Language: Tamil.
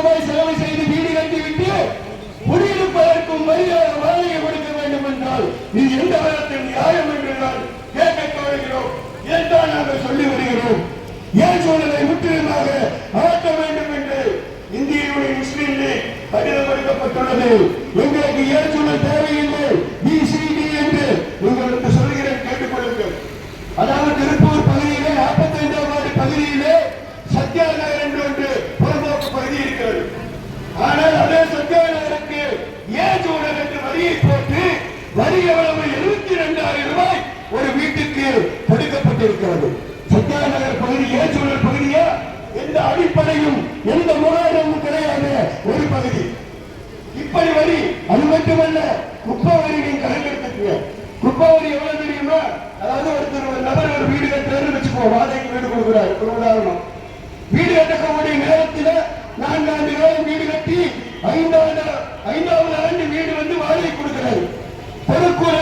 ரூபாய் செலவு செய்து வீடு கட்டிவிட்டு குடியிருப்பதற்கும் மரியாதை வாடகை கொடுக்க வேண்டும் என்றால் இது எந்த விதத்தில் நியாயம் என்று நான் கேட்க கோருகிறோம். ஏன்தான் நாங்கள் சொல்லி வருகிறோம். ஏன் சூழலை முற்றிலுமாக ஆக்க வேண்டும் என்று இந்திய யூனியன் முஸ்லீம் லீக் கடிதம் கொடுக்கப்பட்டுள்ளது. எங்களுக்கு ஏன் சூழல் தேவையில்லை, பிசிடி என்று உங்களுக்கு சொல்கிறேன், கேட்டுக்கொள்ளுங்கள். அதாவது திருப்பூர் பகுதியிலே 45ஆம் வார்டு பகுதியிலே சத்யா நகர் என்று ஒன்று புறம்போக்கு பகுதி இருக்கிறது. ஆனால் அதே சத்யா நகருக்கு ஏன் சூழல் என்று வரியை போட்டு வரி எவ்வளவு 72,000 ரூபாய் ஒரு வீட்டுக்கு கொடுக்கப்பட்டிருக்கிறது. சத்யா நகர் பகுதி ஏன் சூழல் பகுதியா? எந்த அடிப்படையும் எந்த முகாரமும் கிடையாது ஒரு பகுதி. இப்படி வரி அது மட்டுமல்ல, குப்பை வரி நீங்க கணக்கெடுத்துக்கீங்க. குப்பை வரி எவ்வளவு தெரியுமா? அதாவது ஒரு நபர் ஒரு வீடு கட்டுறாரு வச்சுக்கோ, வாடகைக்கு வீடு கொடுக்குறாரு. ஒரு உதாரணம், வீடு கட்டக்கூடிய நேரத்தில் 4 ஆண்டு காலம் வீடு கட்டி 5வது ஆண்டு வீடு வந்து வாடகை கொடுக்கிறாரு. பொதுக்கூட